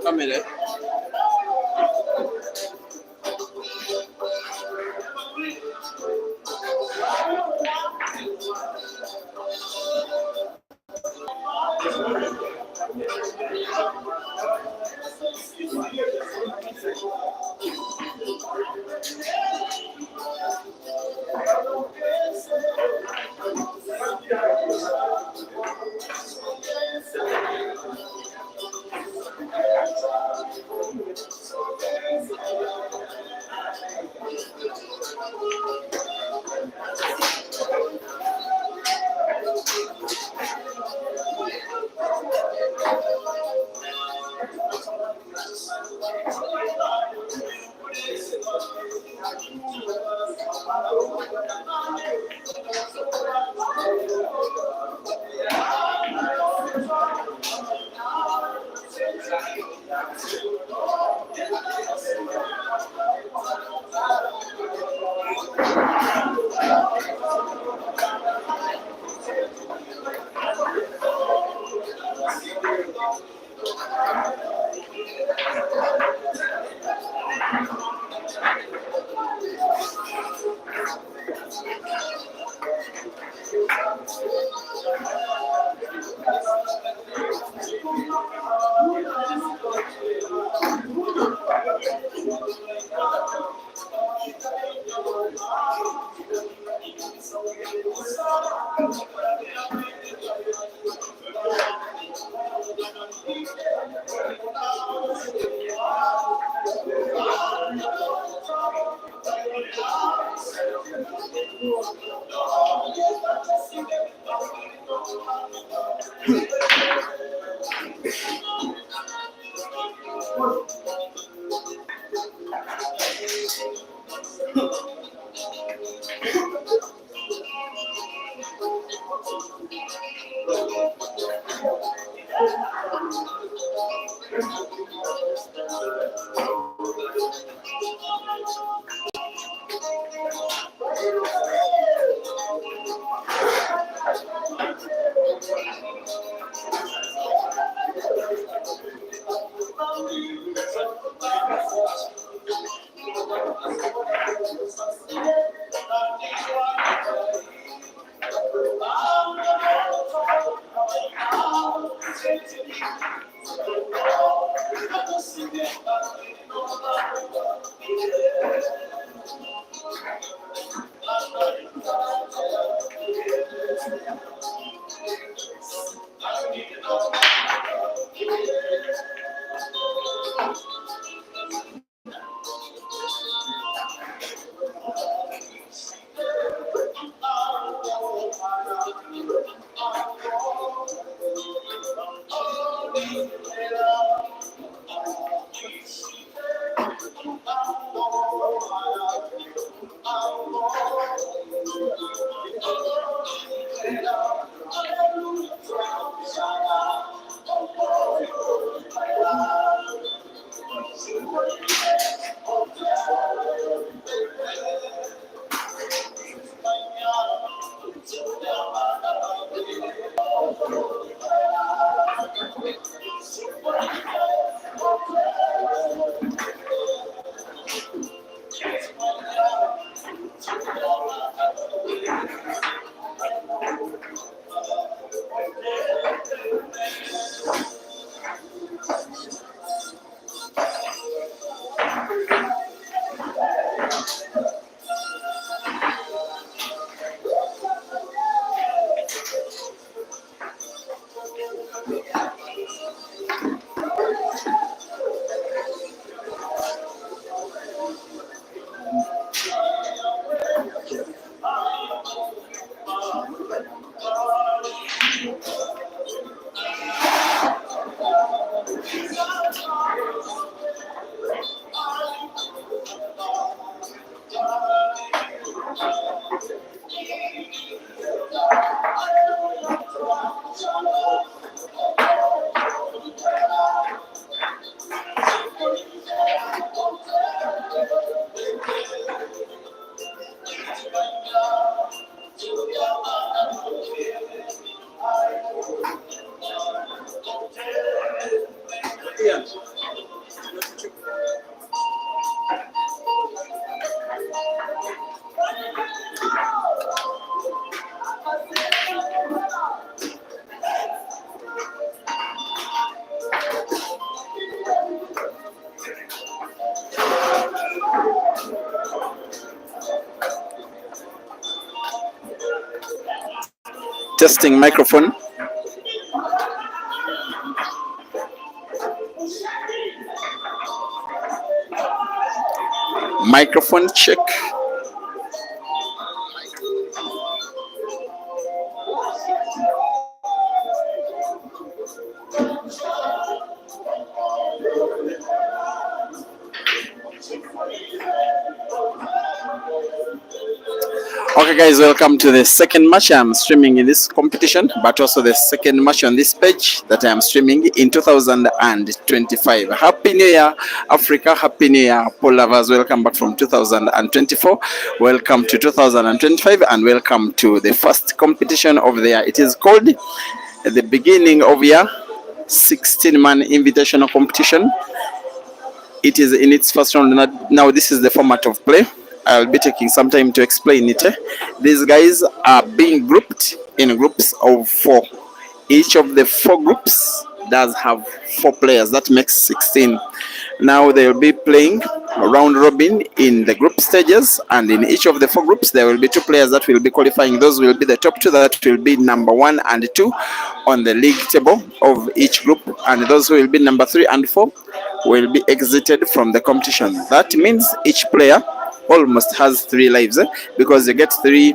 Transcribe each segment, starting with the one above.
Kamere. Testing microphone. Microphone check. Okay guys, welcome to the second match I'm streaming in this competition, but also the second match on this page that I am streaming in 2025. Happy New Year Africa, Happy New Year pool lovers. Welcome back from 2024, welcome to 2025, and welcome to the first competition of the year. It is called the beginning of year 16-man invitational competition. It is in its first round. Now this is the format of play. I'll be taking some time to explain it. These guys are being grouped in groups of 4. Each of the 4 groups does have 4 players. That makes 16. Now they'll be playing round robin in the group stages, and in each of the 4 groups there will be 2 players that will be qualifying. Those will be the top 2 that will be number 1 and 2 on the league table of each group, and those who will be number 3 and 4 will be exited from the competition. That means each player almost has 3 lives, because you get 3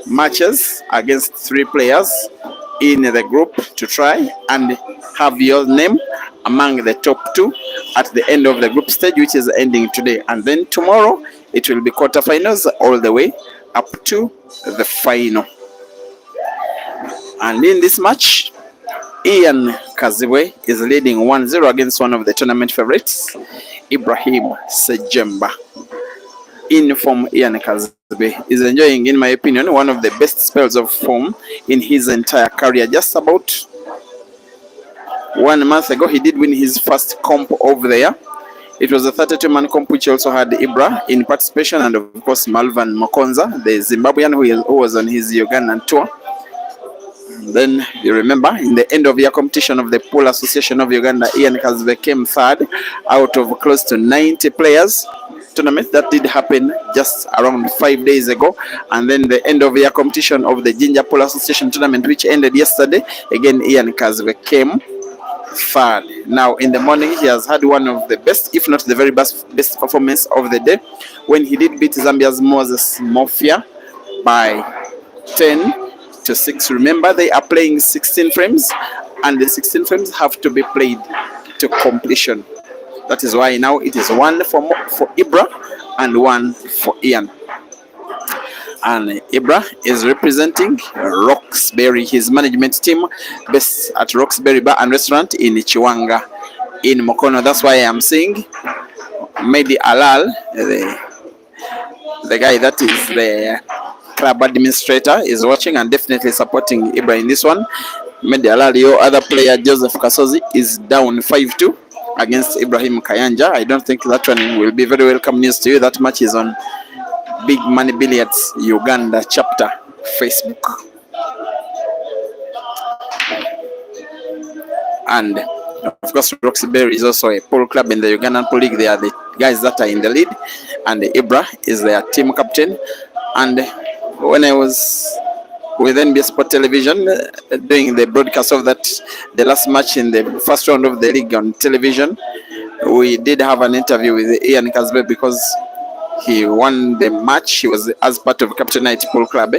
matches against 3 players in the group to try and have your name among the top 2 at the end of the group stage, which is ending today. And then tomorrow it will be quarterfinals all the way up to the final. And in this match, Kazibwe is leading 1-0 against one of the tournament favorites, Ibrahim Sejjemba. In form, Kazibwe is enjoying, in my opinion, one of the best spells of form in his entire career. Just about 1 month ago, he did win his first comp of the year. It was a 32-man comp which also had Ibrahim in participation, and of course Malvan Makonza, the Zimbabwean who was on his Ugandan tour. Then you remember, in the end of year competition of the Pool Association of Uganda, Kazibwe came 3rd out of close to 90 players. Tournament that did happen just around 5 days ago. And then the end of year competition of the Ginger Pool Association tournament, which ended yesterday, again Kazibwe came 3rd. Now in the morning he has had one of the best, if not the very best performance of the day, when he did beat Zambia's Moses Mafia by 10 to 6. Remember, they are playing 16 frames, and the 16 frames have to be played to completion. That is why now it is 1 for Ibra and 1 for Ian. And Ibra is representing Roxbury, his management team, based at Roxbury Bar and Restaurant in Chiwanga in Mokono. That's why I'm saying Mehdi Alal, the guy that is the club administrator, is watching and definitely supporting Ibra in this one. Mehdi Alal, your other player, Joseph Kasozi, is down 5-2 against Ibrahim Kayanja. I don't think that one will be very welcome news to you. That match is on Big Money Billiards Uganda chapter Facebook. And of course, Roxbury is also a pole club in the Ugandan Pole League. They are the guys that are in the lead, and Ibra is their team captain. And when I was with NBS Sport Television doing the broadcast of that, the last match in the first round of the league on television, we did have an interview with Ian Kazibwe because he won the match. He was as part of Captain Knight Pole Club.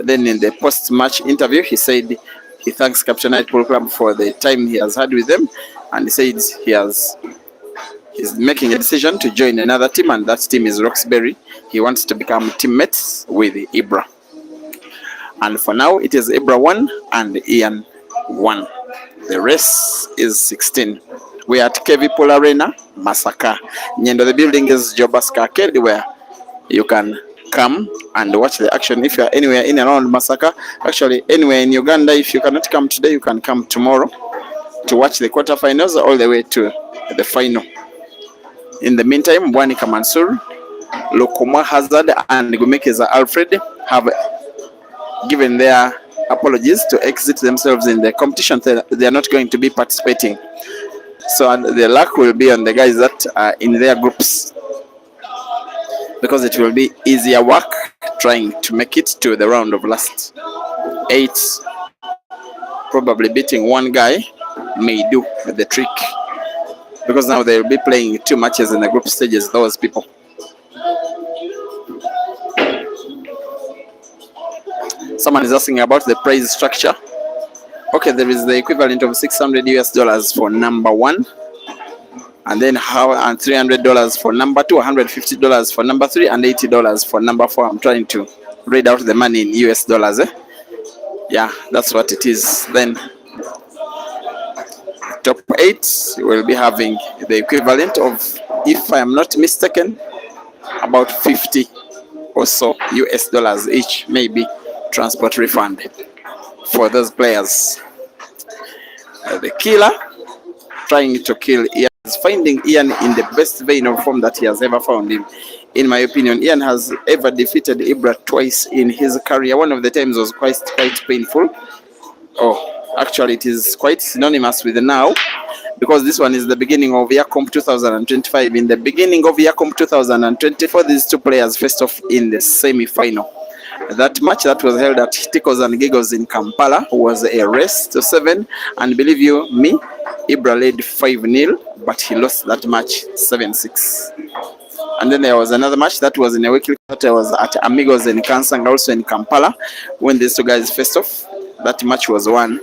Then in the post-match interview, he said he thanks Captain Knight Pole Club for the time he has had with them, and he said he's making a decision to join another team, and that team is Roxbury. He wants to become teammates with Ibra. And for now, it is Ibra 1 and Ian 1. The race is 16. We are at KV Pool Arena, Masaka. Nyendo, the building is Jobaska Arcade, where you can come and watch the action if you are anywhere in and around Masaka. Actually, anywhere in Uganda, if you cannot come today, you can come tomorrow to watch the quarterfinals all the way to the final. In the meantime, Bwanika Mansur, Lokomwa Hazard, and Gumekeza Alfred have given their apologies to exit themselves in the competition. They are not going to be participating. So the luck will be on the guys that are in their groups, because it will be easier work trying to make it to the round of last 8. Probably beating one guy may do the trick, because now they will be playing 2 matches in the group stages, those people. Someone is asking about the prize structure. Okay, there is the equivalent of $600 for number 1, and then $300 for number 2, $150 for number 3, and $80 for number 4. I'm trying to read out the money in US dollars. Yeah, that's what it is. Then top 8 will be having the equivalent of, if I am not mistaken, about 50 or so US dollars each, maybe transport refund for those players. The killer trying to kill Ian is finding Ian in the best vein of form that he has ever found him. In my opinion, Ian has ever defeated Ibra twice in his career. One of the times was quite painful. Oh, actually it is quite synonymous with now, because this one is the beginning of Yakomp 2025. In the beginning of Yakomp 2024, these 2 players faced off in the semi-final. That match that was held at Tickles and Giggles in Kampala was a race to 7, and believe you me, Ibra led 5-0, but he lost that match 7-6. And then there was another match that was in a weekly that was at Amigos in Kansanga, also in Kampala, when these 2 guys faced off. That match was won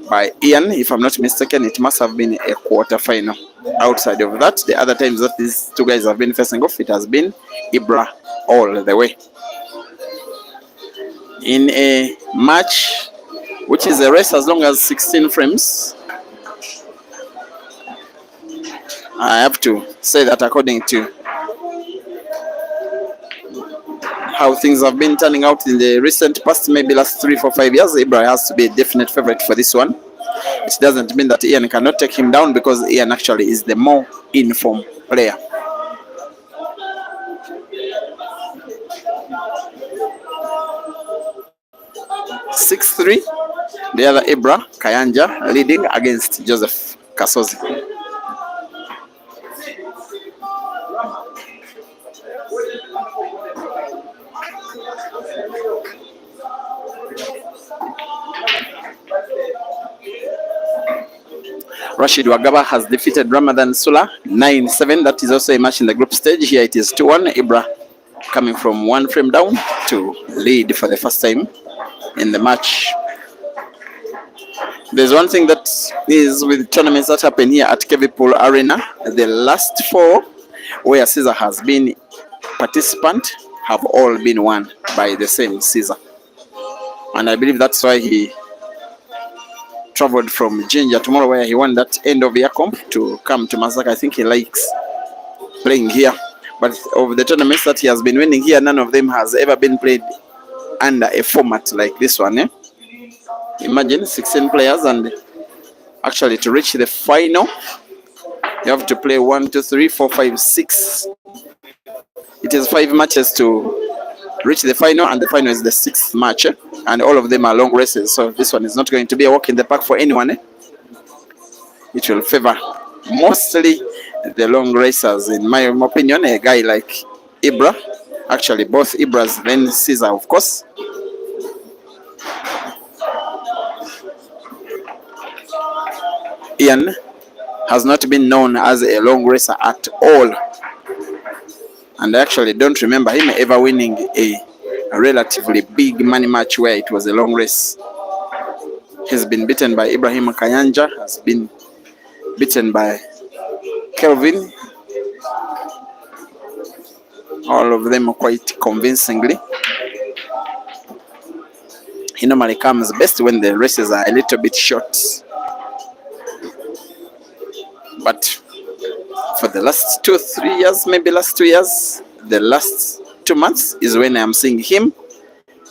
by Ian. If I'm not mistaken, it must have been a quarter final. Outside of that, the other times that these 2 guys have been facing off, it has been Ibra all the way. In a match which is a race as long as 16 frames, I have to say that according to how things have been turning out in the recent past, maybe last 3, 4, 5 years, Ibrahim has to be a definite favorite for this one. It doesn't mean that Ian cannot take him down, because Ian actually is the more in-form player. (6-3), the other Ibra Kayanja leading against Joseph Kasozi. Rashid Wagaba has defeated Ramadan Sula 9-7. That is also a match in the group stage. Here it is 2-1. Ibra coming from 1 frame down to lead for the first time. in the match. There's one thing that is with tournaments that happen here at Kazibwe Arena. The last 4 where Caesar has been participant have all been won by the same Caesar. And I believe that's why he traveled from Jinja tomorrow, where he won that end of year comp, to come to Masaka. I think he likes playing here. But of the tournaments that he has been winning here, none of them has ever been played under a format like this one. Imagine 16 players, and actually to reach the final, you have to play 1, 2, 3, 4, 5, 6. It is 5 matches to reach the final, and the final is the 6th match, and all of them are long races. So this one is not going to be a walk in the park for anyone. It will favor mostly the long racers, in my opinion. A guy like Ibra, actually both Ibras, then Caesar, of course. Ian has not been known as a long racer at all, and I actually don't remember him ever winning a relatively big money match where it was a long race. He's been beaten by Ibrahim Kayanja, has been beaten by Kelvin, all of them quite convincingly. He normally comes best when the races are a little bit short. But for the last 2-3 years, maybe last 2 years, the last 2 months is when I'm seeing him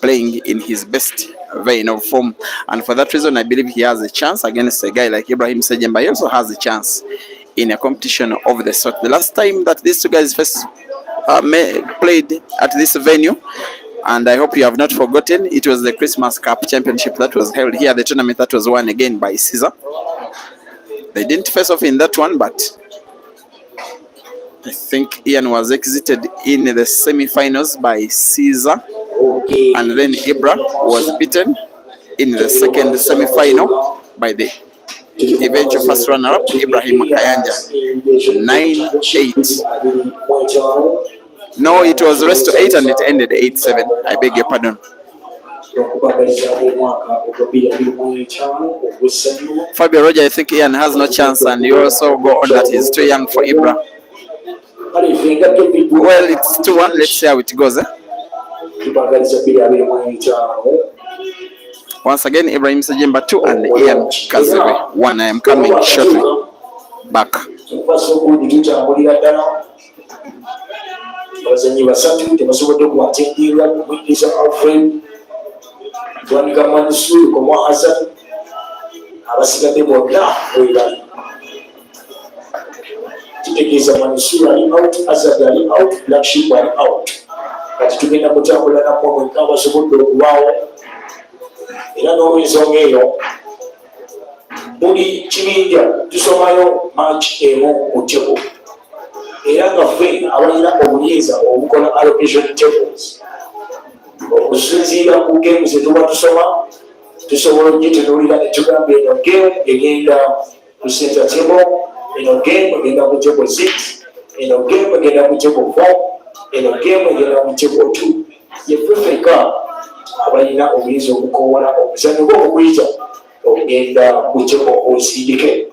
playing in his best vein of form. And for that reason, I believe he has a chance against a guy like Ibrahim Sejjemba. He also has a chance in a competition of the sort. The last time that these 2 guys first played at this venue, and I hope you have not forgotten, it was the Christmas Cup Championship that was held here, the tournament that was won again by Caesar. They didn't face off in that one, but I think Ian was exited in the semi-finals by Caesar, and then Ibra was beaten in the second semi-final by the eventual first runner-up, Ibrahim Kayanja, 9-8. No, it was rest to 8 and it ended 8-7. I beg your pardon. Fabio Roger, I think Ian has no chance, and you also go on that he's too young for Ibra. Well, it's 2-1. Let's see how it goes. Once again, Ibrahim Sejjemba 2 and Ian Kazibwe 1. I am coming shortly back. Abazanyi basatu tebasobodde okuwatendiirwa kumuyingiza Alfred Twanika Mansur Komwa Hassan, abasigadde bonna bwe bali. Kitegeeza Mansur ali out, Azad ali out, Black Sheep ali out. Kati tugenda kutambula namwe mwenka abasobodde okuwaawo. Era n'olw'ensonga eyo buli kibinja tusomayo match emu ku table. Era nga ffe abalina obuyinza obukola allocation tables okusinziira ku game zetuba tusoma, tusobola okugitunuulira ne tugamba eno game egenda ku center table, eno game egenda ku table 6, eno game egenda ku table 4, eno game egenda ku table 2. Yeffe ffeka abalina obuyinza obukoola omuzannyo gw'okuyita okugenda ku table osindike.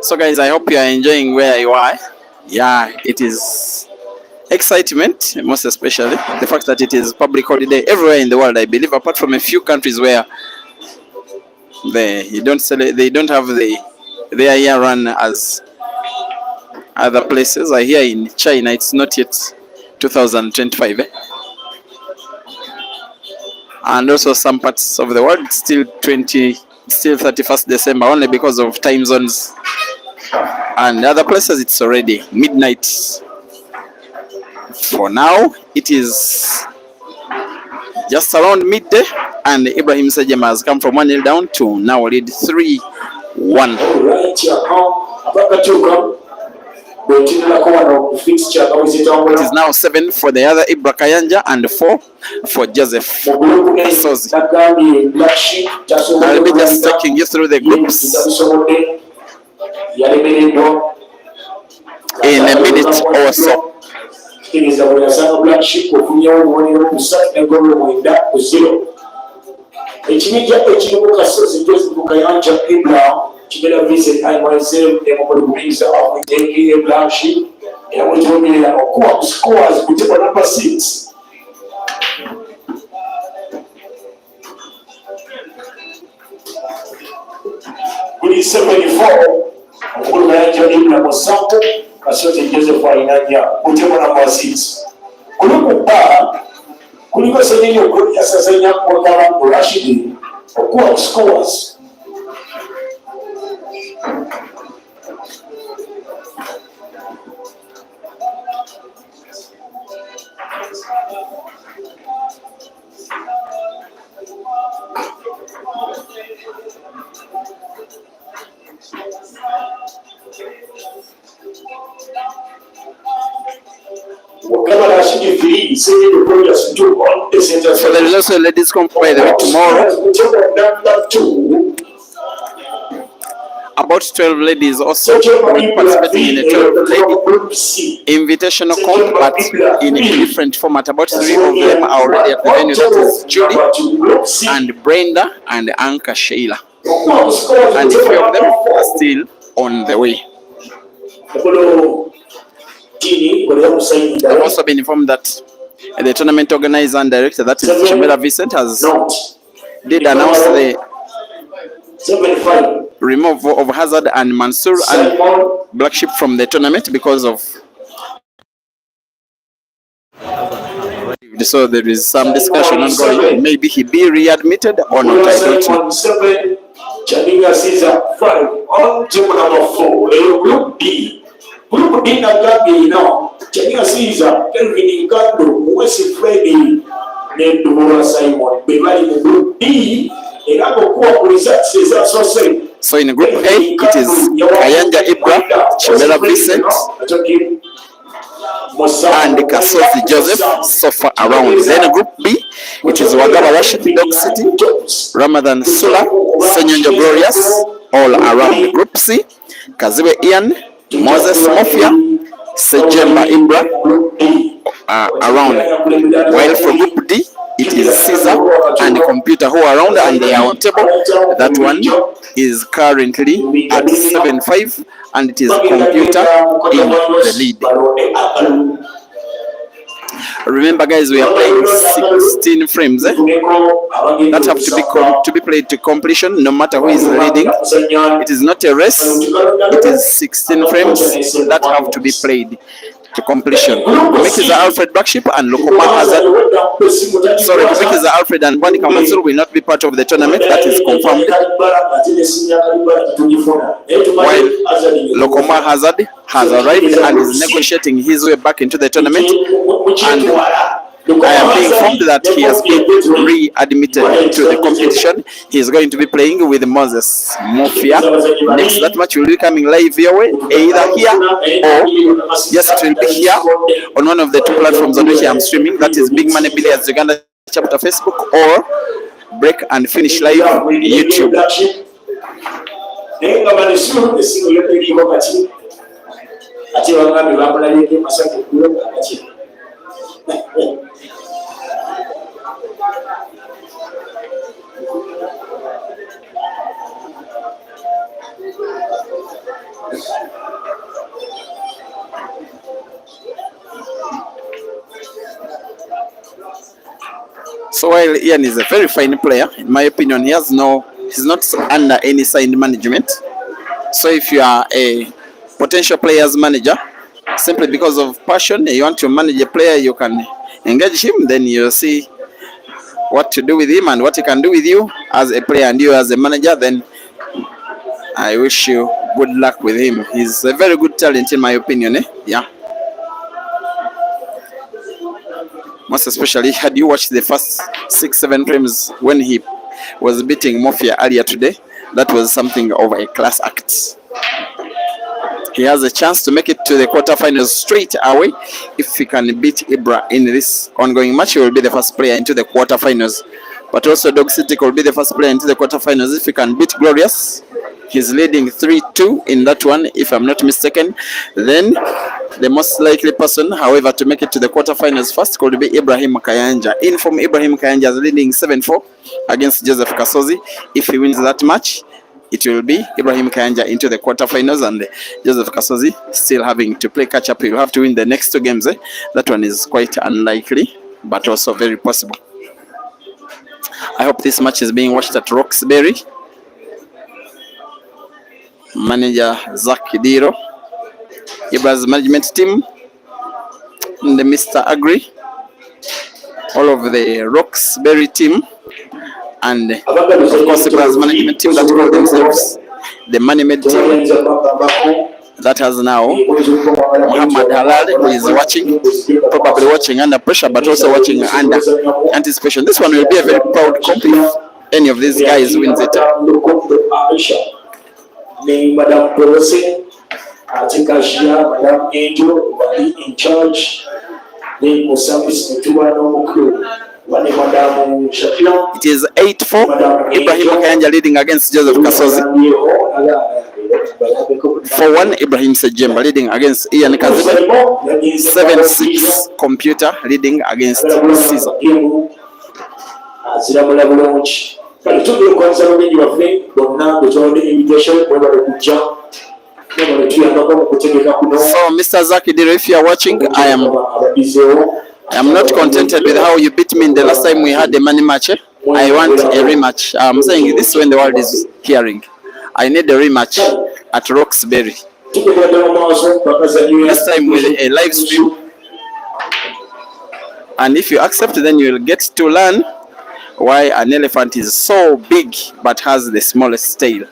So guys, I hope you are enjoying where you are. Yeah, it is excitement, most especially the fact that it is public holiday everywhere in the world, I believe, apart from a few countries where they don't have their year run as other places. I hear in China it's not yet 2025, and also some parts of the world it's still 31st December, only because of time zones, and other places it's already midnight. For now it is just around midday, and Ibrahim Sejjemba has come from 1-0 down to now lead 3-1. It is now 7 for the other Ibra Kayanja and 4 for Joseph Sozi. I'll be just taking you through the groups in a minute or so. Together visit I myself and over the wings of the AK black sheep and we told me that scores with number 6. Good 74 Kulanja Ibra Mosambo Kasote Joseph Wainanya Utemo number 6. Kulukupa kuliko senyenye ukuli ya sasanya kwa kama Rashidi okuwa scores. So there is also a ladies comp, by the way, tomorrow. About 12 ladies also will be participating in a 12-lady invitational comp, but in a different format. About 3 of them are already at the venue. That is Judy and Brenda and Anka Sheila, and 3 of them are still on the way. I've also been informed that The tournament organizer and director, that is Sejjemba Vincent, did announce the 75. removal of Hazard and Mansour and Black Sheep from the tournament because of. So there is some discussion ongoing. Maybe he be readmitted or not. I don't know. Chadinga Caesar 5 on to number 4. Group D. Group D na Gabi now. Chadinga Caesar, Kelvin Ngando, Wesley Freddy, Nedora Simon. Bevali in Group D. So in Group A, it is Kayanja Ibrahim, Sejjemba Vincent, and Kasozi Joseph so far around. Then Group B, it is Wagaba Rashid, Dog City, Ramadan Sula, Sejjemba Glorious, all around. Group C, Kazibwe Ian, Moses Mafia, Sejjemba Ibrahim around. While for Group D, it is Caesar and Computer who are around and they are on table. That one is currently at 7-5 and it is Computer in the lead. Remember guys, we are playing 16 frames that have to be played to completion no matter who is leading. It is not a race, it is 16 frames that have to be played to completion. Kumikiza Alfred Blackship and Lokoma Hazard. Sorry, Kumikiza Alfred and Bani Kamansul will not be part of the tournament. That is confirmed. While Lokoma Hazard has arrived and is negotiating his way back into the tournament, and I am being informed that he has been readmitted to the competition. He is going to be playing with Moses Mafia. Next, that match will be coming live your way, either here or yes, it will be here on one of the two platforms on which I am streaming. That is Big Money Billiards Uganda chapter Facebook or Break and Finish Live YouTube. So while Ian is a very fine player, in my opinion, he's not under any signed management. So if you are a potential players manager, simply because of passion, you want to manage a player, you can engage him, then you'll see what to do with him and what he can do with you as a player and you as a manager. Then I wish you good luck with him. He's a very good talent in my opinion. Yeah. Most especially, had you watched the first 6-7 frames when he was beating Mafia earlier today, that was something of a class act. He has a chance to make it to the quarterfinals straight away. If he can beat Ibra in this ongoing match, he will be the first player into the quarterfinals. But also Dog City will be the first player into the quarterfinals if he can beat Glorious. He's leading 3-2 in that one, if I'm not mistaken. Then the most likely person, however, to make it to the quarterfinals first could be Ibrahim Kayanja. In form, Ibrahim Kayanja is leading 7-4 against Joseph Kasozi. If he wins that match, it will be Ibrahim Kayanja into the quarterfinals and Joseph Kasozi still having to play catch up. He'll have to win the next two games. That one is quite unlikely, but also very possible. I hope this match is being watched at Roxbury. Manager Zach Diro, Ibra's management team, and the Mr. Agri, all of the Roxbury team, and of course Ibra's management team that call themselves the Money-Made team that has now Muhammad Halal, who is watching, probably watching under pressure, but also watching under anticipation. This one will be a very proud comp if any of these guys wins it. Madame Dorothy, Atikashia, Madame Angel, Wali in charge. It is 8-4. Ibrahim Kayanja leading against Joseph Kasozi. 4-1. Ibrahim Sejjemba leading against Ian Kazibwe. 7-6. Computer leading against Caesar. So Mr. Zaki Diro, if you are watching, I am I'm not contented with how you beat me in the last time we had a money match. I want a rematch. I'm saying this when the world is hearing. I need a rematch at Roxbury. This time with a live stream. And if you accept, then you will get to learn why an elephant is so big but has the smallest tail.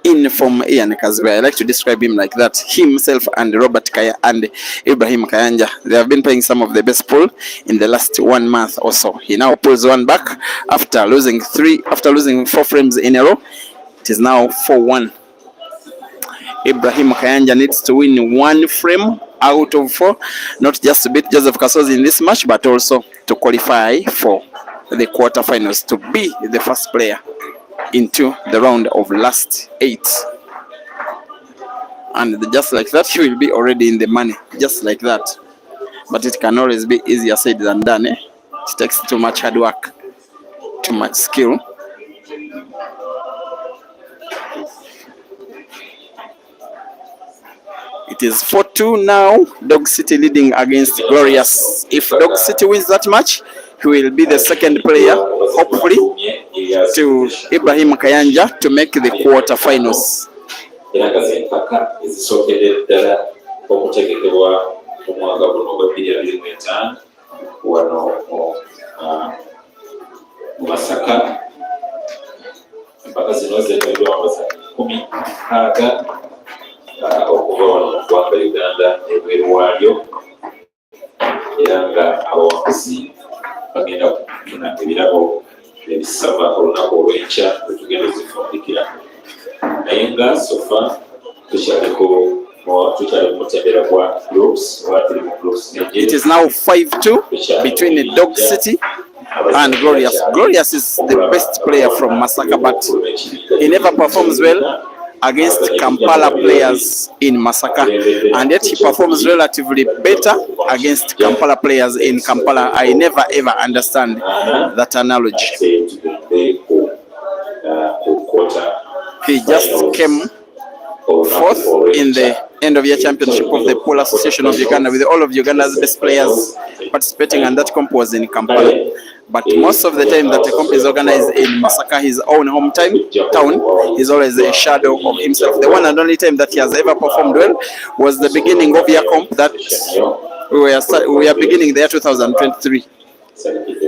In from Ian Kazibwe, I like to describe him like that. Himself and Robert Kaya and Ibrahim Kayanja, they have been playing some of the best pool in the last 1 month or so. He now pulls one back after losing 4 frames in a row. It is now 4-1. Ibrahim Kayanja needs to win 1 frame out of 4, not just to beat Joseph Kasozi in this match, but also to qualify for the quarterfinals, to be the first player into the round of last 8. And just like that, he will be already in the money, just like that. But it can always be easier said than done. It takes too much hard work, too much skill. It is 4-2 now. Dog City leading against Glorious. If Dog City wins that match, he will be the second player, hopefully, to Ibrahim Kayanja to make the quarterfinals. Okuva wano mu ggwanga Uganda ebweru waalyo era nga abawakuzi bagenda kufuna ebirabo ebisaba olunaku olw'enkya lwe tugenda ozifundikira naye nga sofa tukyali mu mutendera gwa groups oba tuli mu groups. It is now 5-2 between Dog City and Glorious. Glorious is the best player from Masaka, but he never performs well against Kampala players in Masaka, and yet he performs relatively better against Kampala players in Kampala. I never ever understand that analogy. He just came 4th in the end of year championship of the Pool Association of Uganda, with all of Uganda's best players participating, and that comp was in Kampala. But most of the time that the comp is organized in Masaka, his own hometown, he's always a shadow of himself. The one and only time that he has ever performed well was the beginning of year comp that we are beginning the year 2023.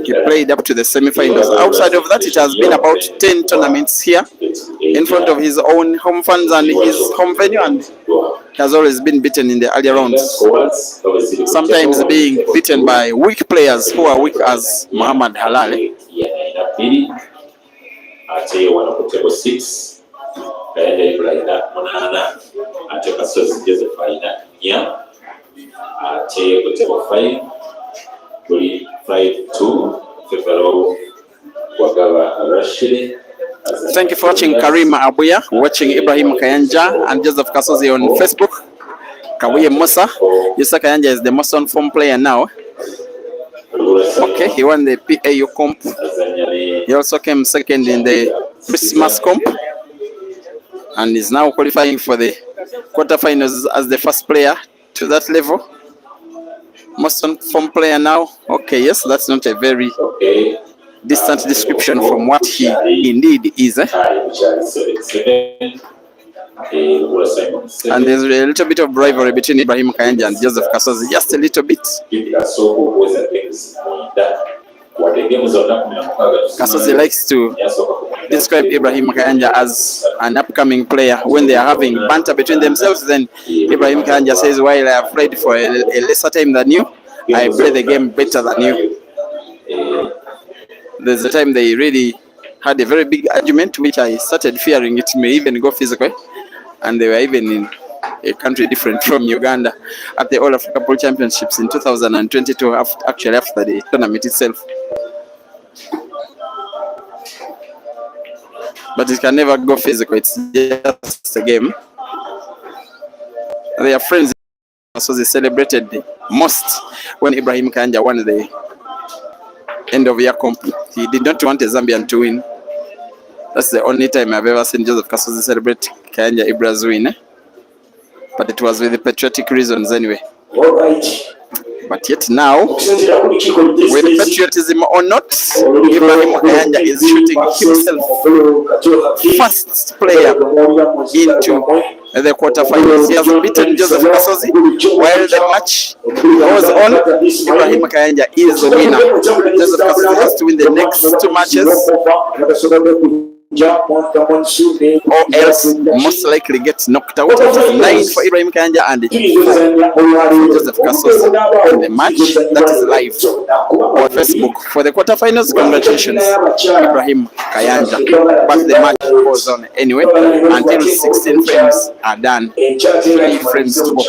He played up to the semi-finals. Outside of that, it has been about 10 tournaments here in front of his own home fans and his home venue, and has always been beaten in the earlier rounds, sometimes being beaten by weak players who are weak as Muhammad Halali. Thank you for watching Karima Abuya, watching Ibrahim Kayanja and Joseph Kasozi on Facebook. Kabuye Musa, Yusa Kayanja is the most on form player now. Okay, he won the PAU comp. He also came second in the Christmas comp and is now qualifying for the quarterfinals as the first player to that level. Most on form player now. Okay, yes, that's not a very distant description from what he indeed is. And there's a little bit of rivalry between Ibrahim Kayanja and Joseph Kasozi, just a little bit. Kasozi likes to describe Ibrahim Kayanja as an upcoming player. When they are having banter between themselves, then Ibrahim Kayanja says, while I have played for a lesser time than you, I play the game better than you. There's a time they really had a very big argument, which I started fearing it may even go physical, and they were even in a country different from Uganda at the All Africa Pool Championships in 2022, actually after the tournament itself. But it can never go physical, it's just a game. They are friends, so they celebrated the most when Ibrahim Kayanja won the end of year comp. He did not want a Zambian to win. That's the only time I've ever seen Joseph Kasozi celebrate Kayanja Ibra's win. But it was with the patriotic reasons anyway. All right. But yet now, with patriotism or not, Ibrahim Kayanja is shooting himself first player into the quarterfinals. He has beaten Joseph Kasozi while the match goes on. Ibrahim Kayanja is the winner. Joseph Kasozi has to win the next two matches, or else most likely gets knocked out. 9 for Ibrahim Kayanja and 4 for Joseph Kasozi in the match that is live on Facebook. For the quarterfinals, congratulations, Ibrahim Kayanja. But the match goes on anyway until 16 frames are done. 3 frames to go.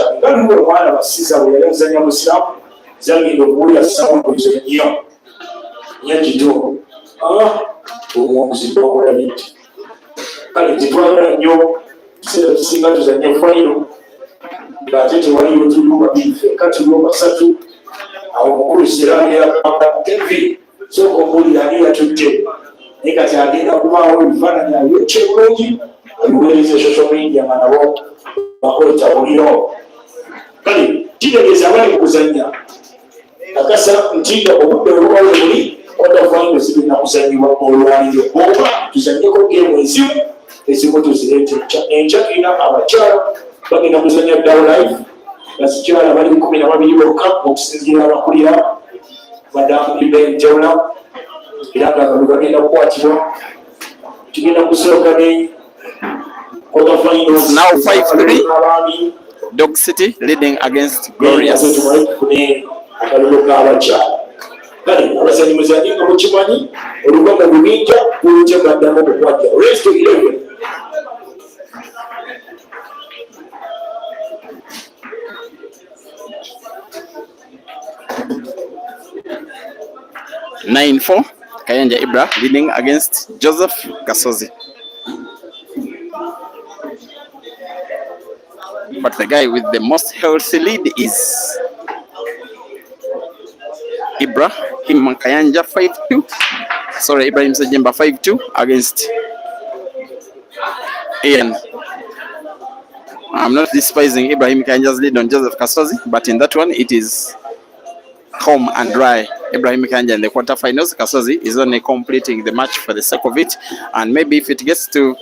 Kale titwagala nnyo kiseera kisinga tuzanye fayiro ng'ate tewaliyo tuluba bife katulo basatu awo omukulu siragamba tevi sooka omuwulira ani yatujje naye kati agenda kubaawo ebifaananyi abyekyebulungi abiweereza social media nga nabo bakweta buliro. Kale kitegeeza abali mu kuzannya akasa nti obudde obubawo buli kwatafayiro zirina kuzannyibwa olwaliro oba tuzannyeko geemu ezimu ezimu tuzireete enkya tulina abakyala bagenda kuzannya ddawo live bazikyala bali 12 bokka okusinziira abakulira badamu benjawulo era nga bagenda kukwatibwa tugenda kusooka ne now 5-3 Dog City leading against Glorious. akalulu k'abakyala kale abazanyi muzanyi nga mukimanyi olugonga lubinja bulunja baddamu okukwajja race to 11. Nine 4 Kayanja Ibra leading against Joseph Kasozi. But the guy with the most healthy lead is Ibrahim Kayanja 5-2. Sorry, Ibrahim Sejjemba 5-2 against Ian. I'm not despising Ibrahim Kayanja's lead on Joseph Kasozi, but in that one it is home and dry. Ibrahim Kayanja in the quarterfinals. Kasozi is only completing the match for the sake of it, and maybe if it gets to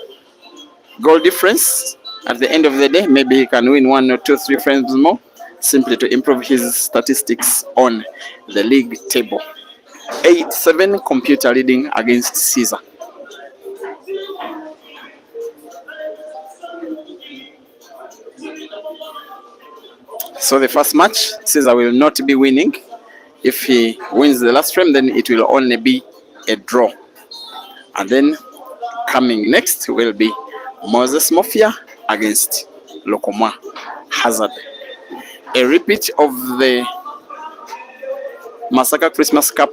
goal difference at the end of the day, maybe he can win 1 or 2, 3 frames more, simply to improve his statistics on the league table. 8-7 Computer leading against Caesar. So the first match, Caesar will not be winning. If he wins the last frame, then it will only be a draw. And then coming next will be Moses Mafia against Lokoma Hazard. A repeat of the Masaka Christmas Cup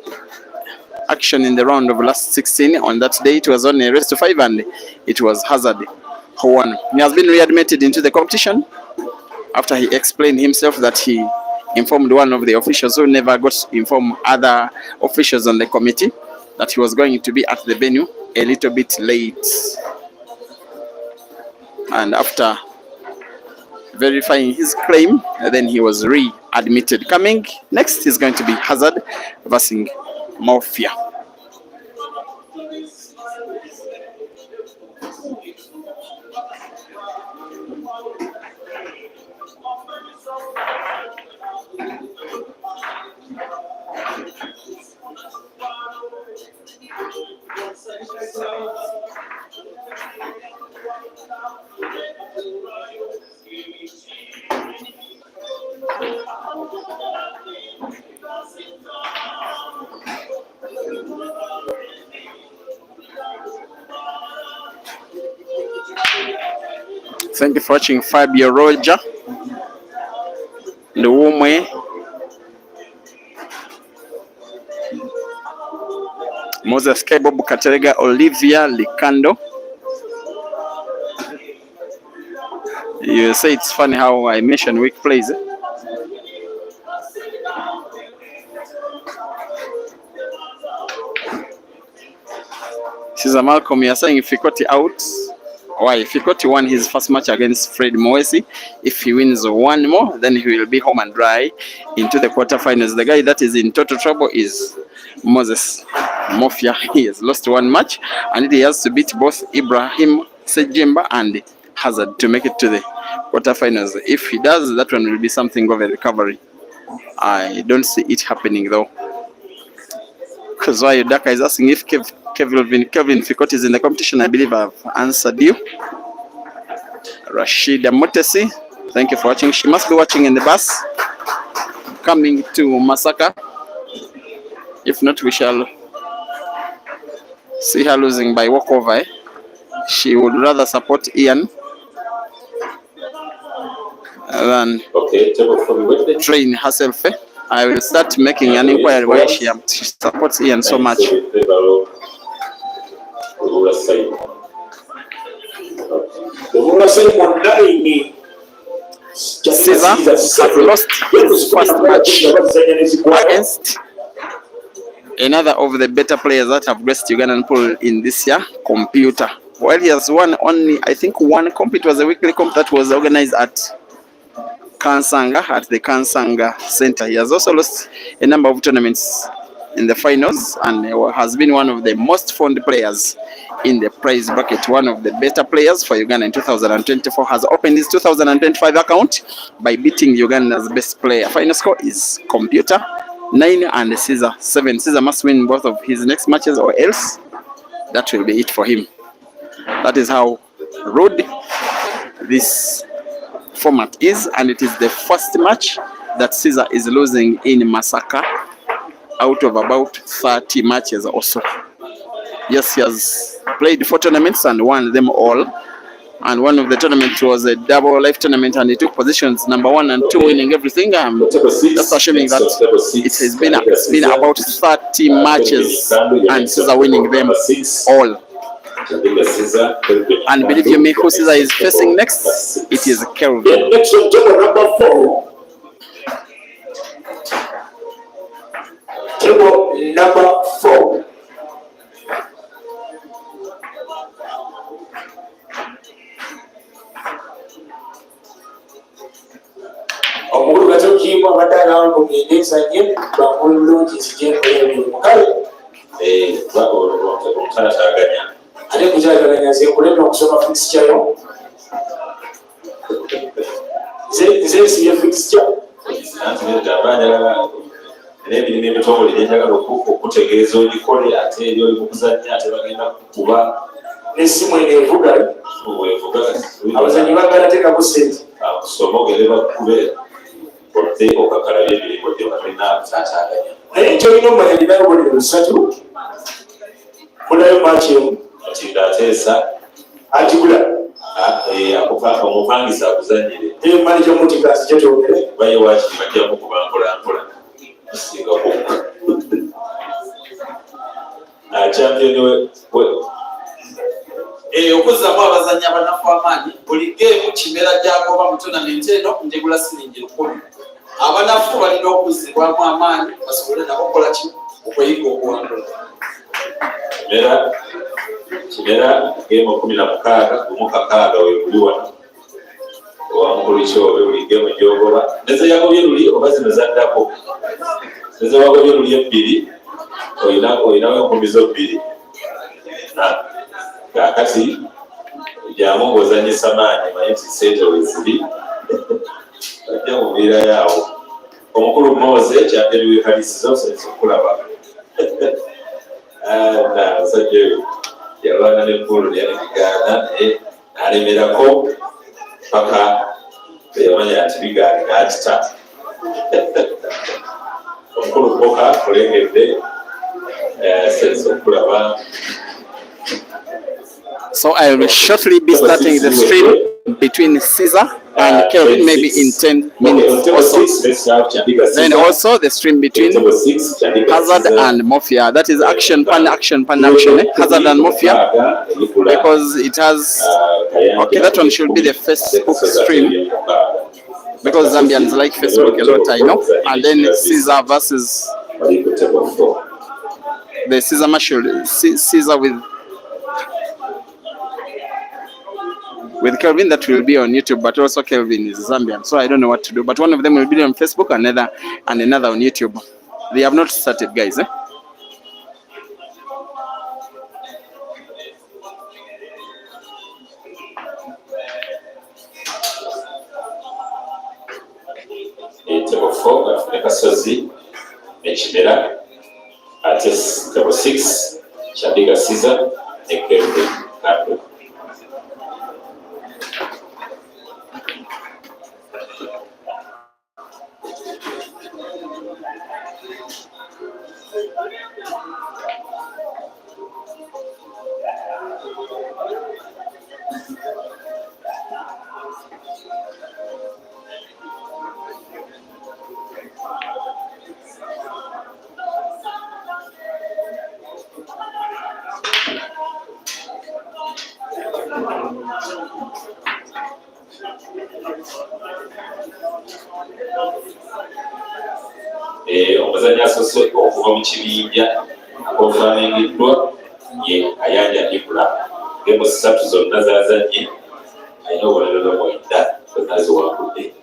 action in the round of last 16. On that day, it was only a race to 5 and it was Hazard who won. He has been readmitted into the competition after he explained himself that he informed one of the officials who never got to inform other officials on the committee that he was going to be at the venue a little bit late. And after verifying his claim, then he was readmitted. Coming next is going to be Hazard versus Mafia. Thank you for watching. Fabio Roger, Luumwe, Moses Kebo, Bukaterega, Olivia Likando. You say it's funny how I mention weak plays. She's Caesar Malcolm, you're saying if Fikoti out, why? If Fikoti won his first match against Fred Moesi, if he wins one more, then he will be home and dry into the quarterfinals. The guy that is in total trouble is Moses Mofia. He has lost one match and he has to beat both Ibrahim, Sejjemba and Hazard to make it to the quarterfinals. If he does, that one will be something of a recovery. I don't see it happening though. Because why Daka is asking if Kevin Fikoti is in the competition. I believe I've answered you. Rashida Mutesi, thank you for watching. She must be watching in the bus coming to Masaka. If not, we shall see her losing by walkover. She would rather support Ian than train herself. I will start making an inquiry why she supports Ian so much. Caesar has lost his first match against another of the better players that have graced Ugandan pool in this year, Computer. While he has won only, I think, one comp, it was a weekly comp that was organized at Kansanga, at the Kansanga Center. He has also lost a number of tournaments in the finals and has been one of the most fond players in the prize bracket. One of the better players for Uganda in 2024 has opened his 2025 account by beating Uganda's best player. Final score is Computer 9 and Caesar 7. Caesar must win both of his next matches or else that will be it for him. That is how rude this format is, and it is the first match that Caesar is losing in Masaka out of about 30 matches or so. Yes, he has played 4 tournaments and won them all, and one of the tournaments was a double life tournament and he took positions number 1 and 2, winning everything. That's assuming that it has been about 30 matches and Caesar winning them all. And believe you me, who Caesar is facing next? It is Kelvin. Next on table number 4. Table number 4. Omukulu Kazibwe abadde agamba mugende nsajje bakulu bulungi Sejjemba y'emirimu kale omutalataaganya ate kukyagaganya nze nkulema okusoma fixture nze nsibye fixture n'ebirimu ebitongole byenjagala okutegeeza ogikole ate eri oli mukuzannya ate bagenda kukuba n'essimu eno evuga abazannyi bagala teekako ssente akusoma ogende bakukube otte okakalabya emirimu gye batalina kutataaganya naye kyolina omanya linayo buli lusatu munayo maaki emu ati ng'ateesa atigula omupangisa akuzannyire mani kyomutikasi kyetogere baye wakiri bajja mukuba mpolampola singako champion okuzzamu abazannyi abanafu amaanyi buli geemu kimera gyakoba mu tournament eno njegula siringi 10. Abanafu balina okuzzibwamu amaanyi basobole nabo okukola ki okuyiga okuwangula. Kimera geemu 16 gumu kakaaga weeguli wano owamukulu kyobe buli geemu gyogoba neze yagobye luli oba zino zaddako neze wagobye luli 2 olinawo enkumizo 2 kakati jamu ng'ozannyisa maanyi manyi nti sente weziri ajja mubiira yaawo omukulu Mose kyanderiwekalisiza osenza okulaba omusajja oyo yalwana n'eggulu lyalibigaana naye alemerako paka yamanya nti bigaana n'atita omukulu Boka kulengedde senza okulaba. So I will shortly be starting the stream between Caesar and Kelvin, maybe in 10 minutes or so. Then also the stream between Hazard and Mofia. That is action, action. Hazard and Mofia, because it has, okay, that one should be the Facebook stream, because Zambians like Facebook a lot, I know. And then Caesar versus the Caesar match, Caesar with with Kelvin that will be on YouTube, but also Kelvin is Zambian, so I don't know what to do. But one of them will be on Facebook and another on YouTube. They have not started, guys. Table 4 afune Kasozi ekimera ate table 6 Chandiga Caesar ne Kelvin Kando. Omuzannyi asoose okuva mu kibinja akofaananyiddwa ye Ayanja Ibrahim. Geemu 3 zonna z'azannye alina obulalo mwenda zonna ziwangudde.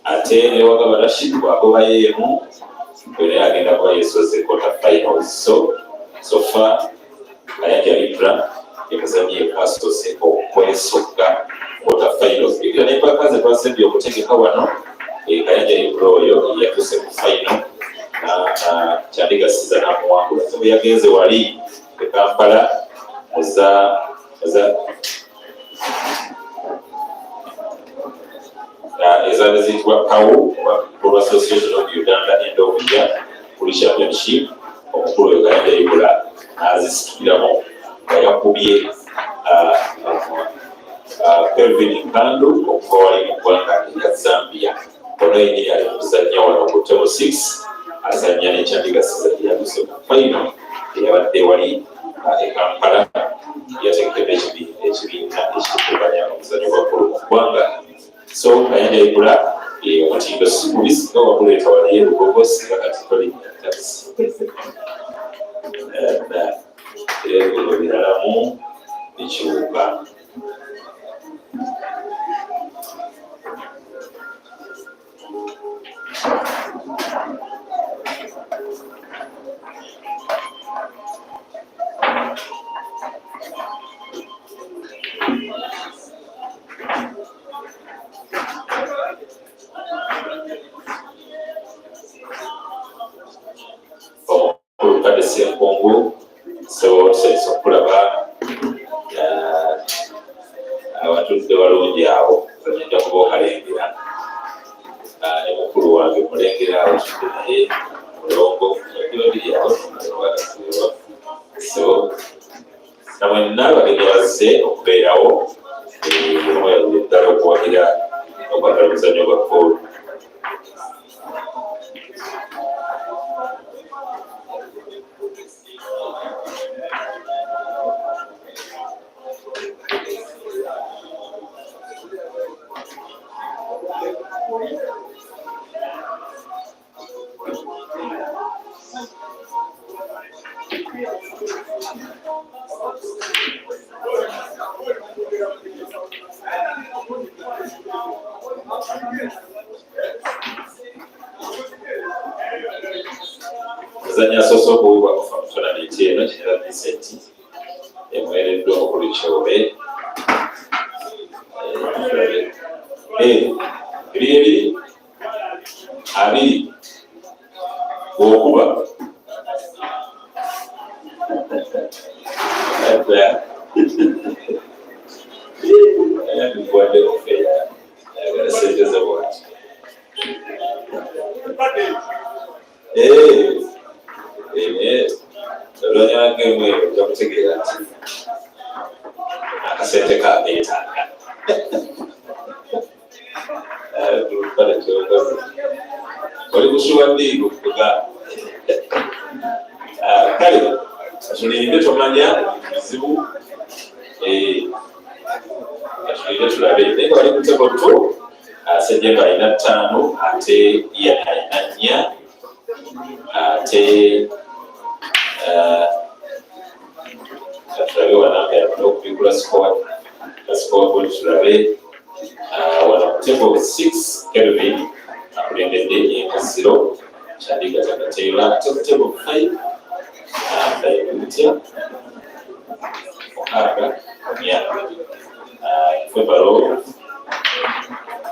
Ate ne Wagaba Rashid bw'agobayo emu era agenda kuba yeesoze quarter finals. So far Ayanja Ibrahim ye muzannyi yekka asoose okwesogga quarter finals. Ekira n'empaka ze twasembye okutegeka wano Ayanja Ibrahim oyo yatuuse ku final. Chandiga Caesar namuwangula. Bwe yagenze wali e Kampala ezaali ziyitibwa PAU Football Association of Uganda and Obuja Kuli Championship. Omukulu oyo Ayanja Ibrahim n'azisitukiramu nga yakubye Kelvin Kando okuva wali mu ggwanga erya Zambia. Ono yennyini ali mu kuzannya wano ku table 6 azannya ne Chandiga Caesar yatuuse ku final eyabadde wali e Kampala. Yategekedde ekibiina ekikubanya omuzannyo gwa polo mu ggwanga. So Ayanja Ibrahim omutindo si mubi singa wakuleeta wali erugogo singa kati tolinnya takisi. Ebyo biralamu bikiwuka. Olukadde Ssenkungu soose okulaba abatudde balungi abo ojja kuba okalengera ne mukulu wange mulengera abatudde naye mulongo biba biri awo bagasiibwa. So na mwenna abagenyi bazze okubeerawo ddala okuwagira okwagala omuzannyo gwa polo. Omuzannyi asoose okuwibwa kufa mu tonamenti eno General Vincent emuweereddwa Omukulu Kyobe. Ebiri abiri okuba bikuwadde okufeera ayagala sente ze bwati. Olwanyuma geemu eyo ojja kutegeera nti akasente kabeetaaga. Tulukale kyokoze oli kusuwa ddiigo kuga kale atulinde tomanya bizibu atulinde tulabe naye wali ku table 2 Sejjemba alina 5 ate Ian alina 4 ate tulabe wanambe alina okubikula squad Kasikowa tulabe wano ku table 6 Kelvin akulembedde enkasiro Chandiga Chakateera ate ku table 5 Dayikutya Mukaaga Omyaka Febaro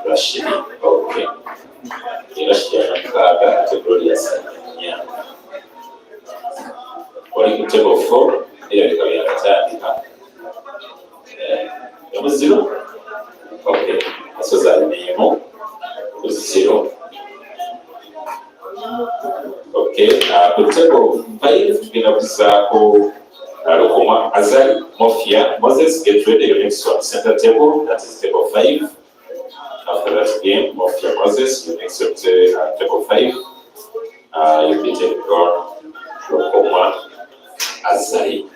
Rashid okay Rashid Mukaaga ate Glorious Omyaka wali ku table 4 erabika byakatandika Zero. Okay, so that name is 0. Okay, the table 5 together with Lokoma Azali, Mafia, Moses, get ready your next one. Center table, that is table 5. After that game, Mafia Moses, you next up table 5. You be taking on Lokoma Azali.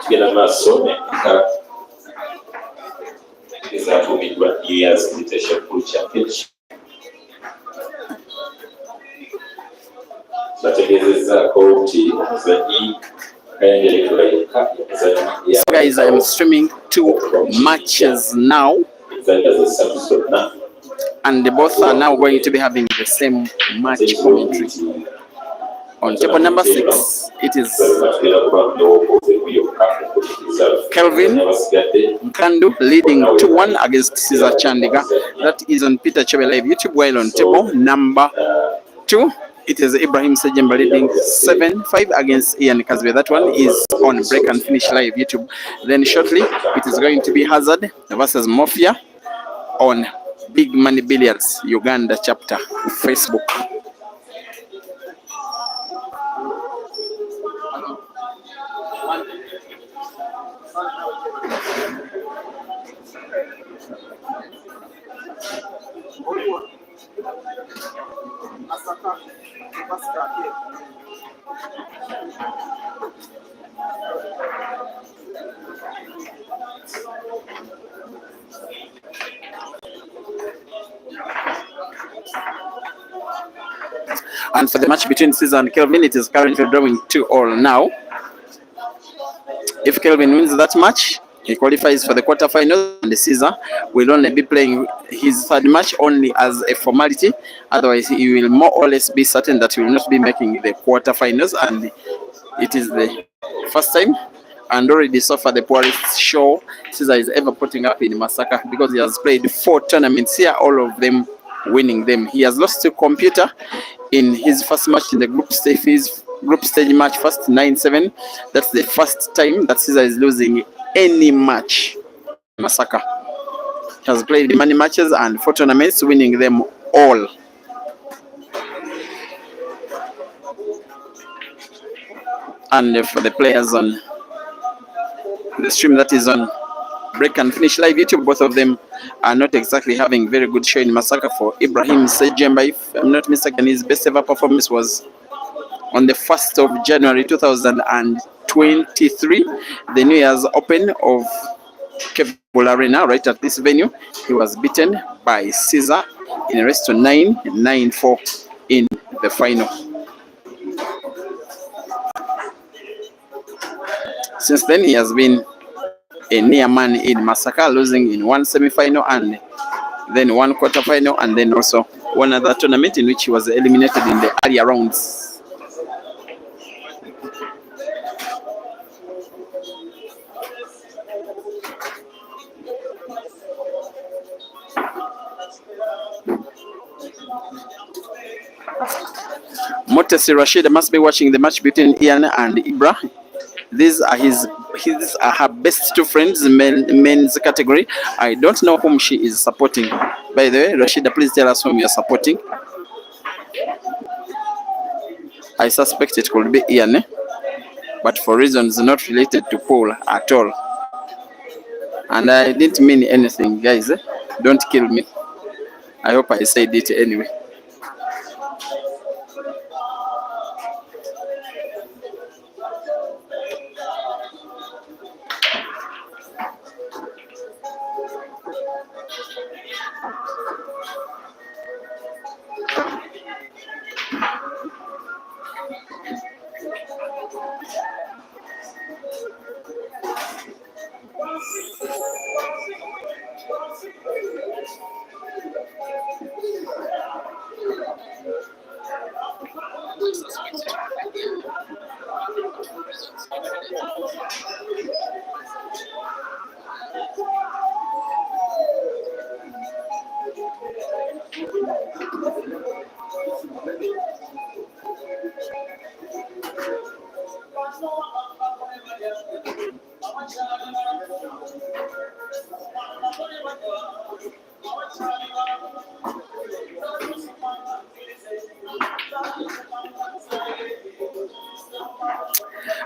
tugenda maaso n'empaka ezatuumiddwa Years Invitation Pool Championship. Bategeezezzaako nti omuzannyi kayanjaliddwa yekka emizannyo. So guys, I am streaming 2 matches now, and both are now going to be having the same match commentary. On table number 6, it is Kelvin Nkandu leading 2-1 against Caesar Chandiga. That is on Peter Chebe Live YouTube. While on table number 2, it is Ibrahim Sejjemba leading 7-5 against Ian Kazibwe. That one is on Break and Finish Live YouTube. Then shortly, it is going to be Hazard versus Mafia on Big Money Billiards Uganda chapter Facebook. And for the match between Caesar and Kelvin, it is currently drawing 2-2 now. If Kelvin wins that match, he qualifies for the quarterfinals, and Caesar will only be playing his third match only as a formality. Otherwise, he will more or less be certain that he will not be making the quarterfinals, and it is the first time and already so far the poorest show Caesar is ever putting up in Masaka, because he has played 4 tournaments here, all of them winning them. He has lost to Computer in his first match in the group stage match, first 9-7. That's the first time that Caesar is losing any match in Masaka. He has played many matches and 4 tournaments, winning them all. And for the players on the stream that is on Break and Finish Live YouTube, both of them are not exactly having very good show in Masaka. For Ibrahim Sejjemba, if I'm not mistaken, his best ever performance was on the 1st of January 2023, the New Year's Open of Cape Arena, right at this venue. He was beaten by Caesar in a race to 9-4 in the final. Since then, he has been a near man in Masaka, losing in 1 semi-final and then 1 quarter-final, and then also 1 other tournament in which he was eliminated in the earlier rounds. Motesi Rashid must be watching the match between Ian and Ibrahim. These are her best 2 friends in men's category. I don't know whom she is supporting. By the way, Rashida, please tell us whom you are supporting. I suspect it could be Ian, but for reasons not related to Paul at all. And I didn't mean anything, guys. Don't kill me. I hope I said it anyway.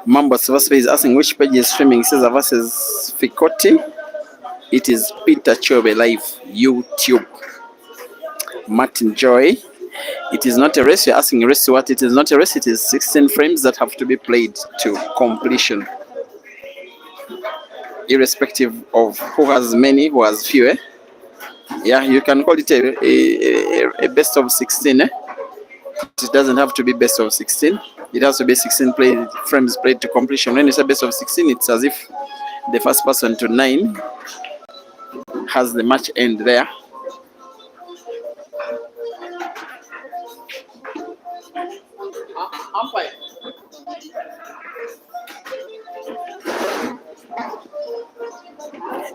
Mambo Savaspe is asking which page is streaming Caesar versus Fikoti. It is Peter Chobe Live YouTube. Martin Joy. It is not a race. You're asking a race to what? It is not a race. It is 16 frames that have to be played to completion. Irrespective of who has many, who has few. Yeah, you can call it a best of 16. It doesn't have to be best of 16. It has to be 16 frames played to completion. When you say best of 16, it's as if the first person to 9 has the match end there.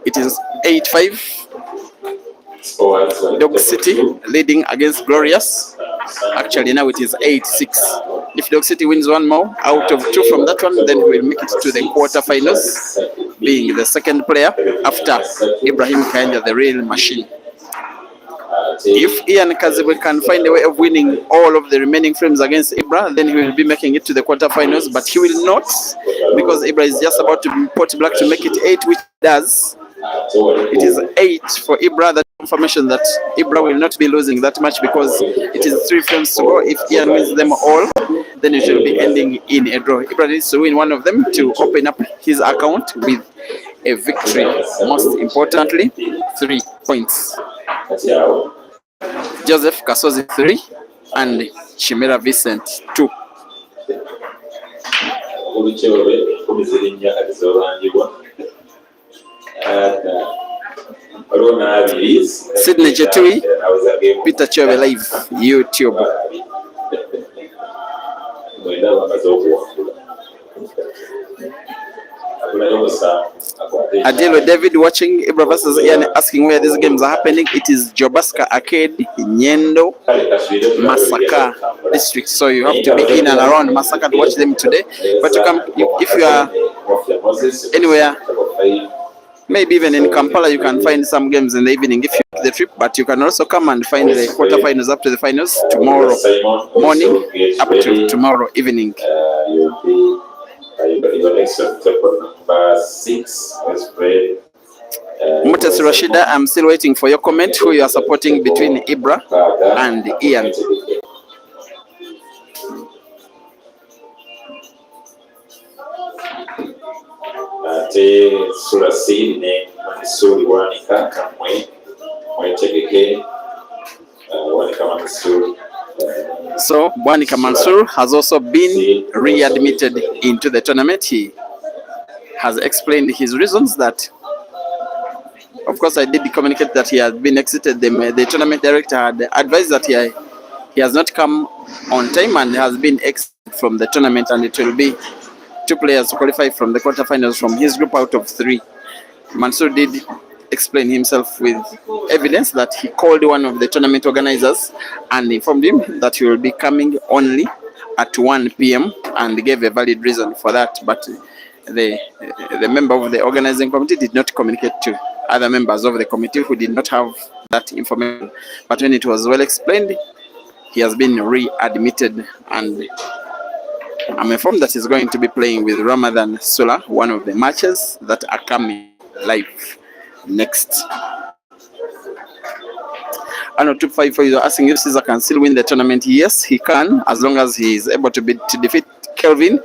It is 8-5. Dog City leading against Glorious. Actually, now it is 8-6. If Dog City wins 1 more out of 2 from that one, then we will make it to the quarterfinals, being the second player after Ibrahim Kanja, the real machine. If Ian Kazibwe can find a way of winning all of the remaining frames against Ibra, then he will be making it to the quarterfinals, but he will not, because Ibra is just about to put black to make it 8, which does. It is 8 for Ibra. That confirmation that Ibra will not be losing that match, because it is 3 frames to go. If Ian wins them all, then it will be ending in a draw. Ibra needs to win one of them to open up his account with a victory. Most importantly, 3 points. Joseph Kasozi 3 and Chimera Vincent 2. Sydney Jetui, Peter Chove Live, YouTube. Adilo David watching Ibra versus Ian asking where these games are happening. It is Jobaska Arcade, Nyendo, Masaka district. So you have to be in and around Masaka to watch them today. But you come if you are anywhere, maybe even in Kampala, you can find some games in the evening if you make the trip. But you can also come and find the quarterfinals up to the finals tomorrow morning up to tomorrow evening. Mutes Rashida, I'm still waiting for your comment. Who you are supporting between Ibra and Ian? So Bwanika Mansur has also been readmitted into the tournament. He has explained his reasons that, of course, I did communicate that he had been exited. The tournament director had advised that he has not come on time and has been exited from the tournament, and it will be 2 players to qualify from the quarterfinals from his group out of 3. Mansour did explain himself with evidence that he called one of the tournament organizers and informed him that he will be coming only at 1 p.m. and gave a valid reason for that. But the member of the organizing committee did not communicate to other members of the committee who did not have that information. But when it was well explained, he has been readmitted, and I'm informed that he's going to be playing with Ramadan Sula, one of the matches that are coming live next. Arnold 254 is asking if Caesar can still win the tournament. Yes, he can, as long as he is able to defeat Kelvin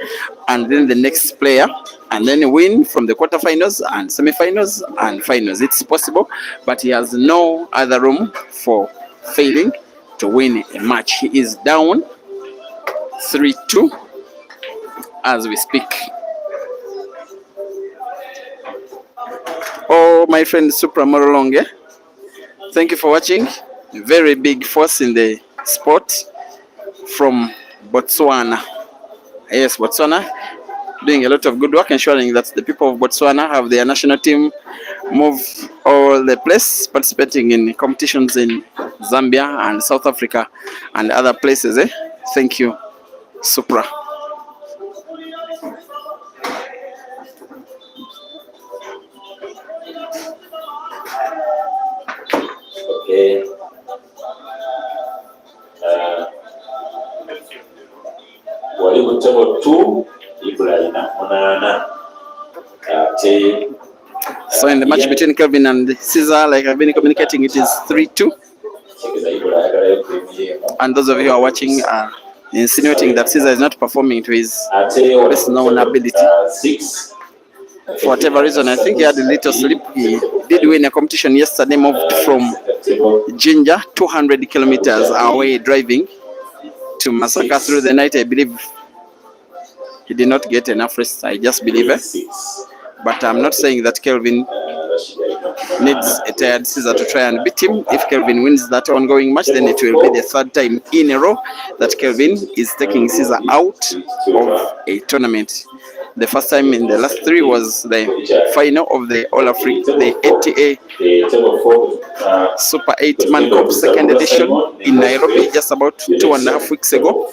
and then the next player, and then win from the quarterfinals and semifinals and finals. It's possible, but he has no other room for failing to win a match. He is down 3-2 as we speak. Oh, my friend Supra Morolonge, thank you for watching. Very big force in the sport from Botswana. Yes, Botswana doing a lot of good work, ensuring that the people of Botswana have their national team move all the place, participating in competitions in Zambia and South Africa and other places. Thank you, Supra. Okay. Wali kutabo 2 Ibrahim onana. So in the match between Kelvin and Caesar, like I've been communicating, it is 3-2. And those of you who are watching are insinuating that Caesar is not performing to his best known ability. For whatever reason, I think he had a little sleep. He did win a competition yesterday, moved from Jinja, 200 kilometers away driving to Masaka through the night. I believe he did not get enough rest. I just believe it. But I'm not saying that Kelvin needs a tired Caesar to try and beat him. If Kelvin wins that ongoing match, then it will be the 3rd time in a row that Kelvin is taking Caesar out of a tournament. The first time in the last 3 was the final of the All Africa, the ATA Super 8-Man Cup 2nd edition in Nairobi just about 2.5 weeks ago.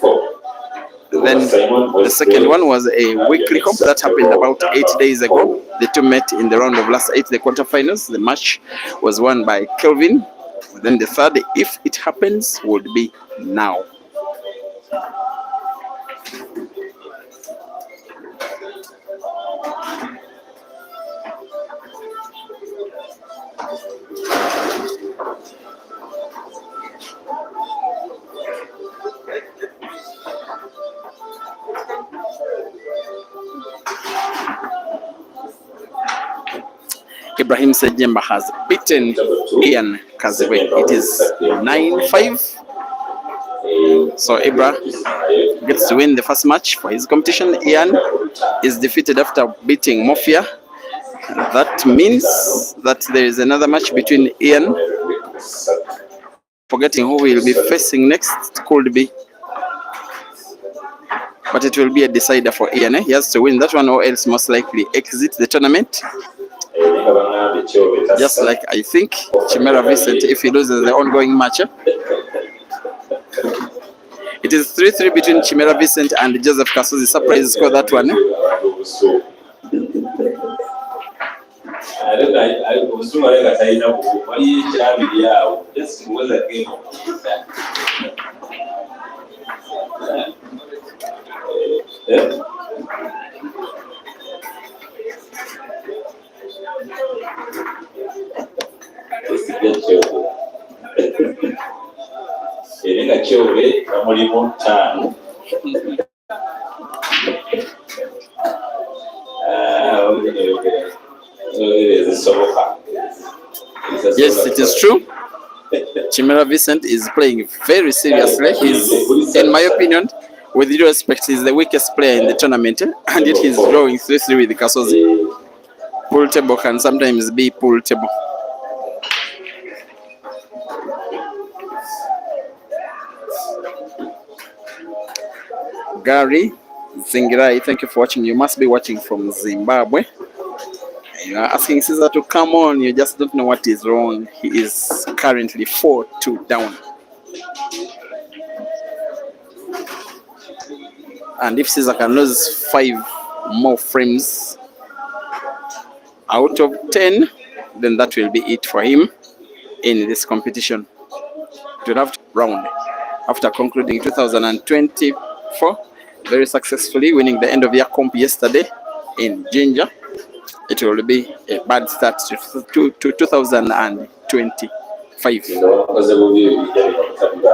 Then the second one was a weekly comp that happened about 8 days ago. The 2 met in the round of last 8, the quarterfinals. The match was won by Kelvin. Then the 3rd, if it happens, would be now. Ibrahim Sejjemba has beaten Ian Kazibwe. It is 9-5. So Ibra gets to win the first match for his competition. Ian is defeated after beating Mafia That means that there is another match between Ian. Forgetting who will be facing next, could be. But it will be a decider for Ian. He has to win that one or else most likely exit the tournament. Just like I think Chimera Vincent if he loses the ongoing match. It is 3-3 between Chimera Vincent and Joseph Kasuzi. Surprise score that one. Yes, it is true. Chimera Vincent is playing very seriously. He's, in my opinion, with due respect, he's the weakest player in the tournament, and yet he's drawing 3-3 with Kasozi. Pool table can sometimes be pool table. Gary Zingirai, thank you for watching. You must be watching from Zimbabwe. You are asking Caesar to come on. You just don't know what is wrong. He is currently 4-2 down. And if Caesar can lose 5 more frames out of 10, then that will be it for him in this competition. To have round after concluding 2024 very successfully, winning the end of year comp yesterday in Ginger. It will be a bad start to 2025.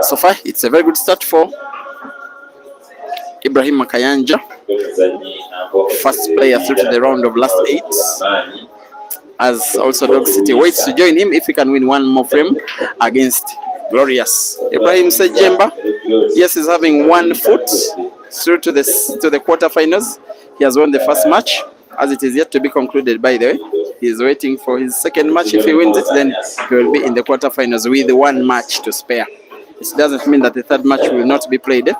So far, it's a very good start for Ibrahim Makayanja, first player through to the round of last 8. As also Dog City waits to join him if he can win one more frame against Glorious. Ibrahim Sejjemba, yes, he's having 1 foot through to the quarterfinals. He has won the first match, as it is yet to be concluded, by the way. He is waiting for his second match. If he wins it, then he will be in the quarterfinals with 1 match to spare. It doesn't mean that the third match will not be played.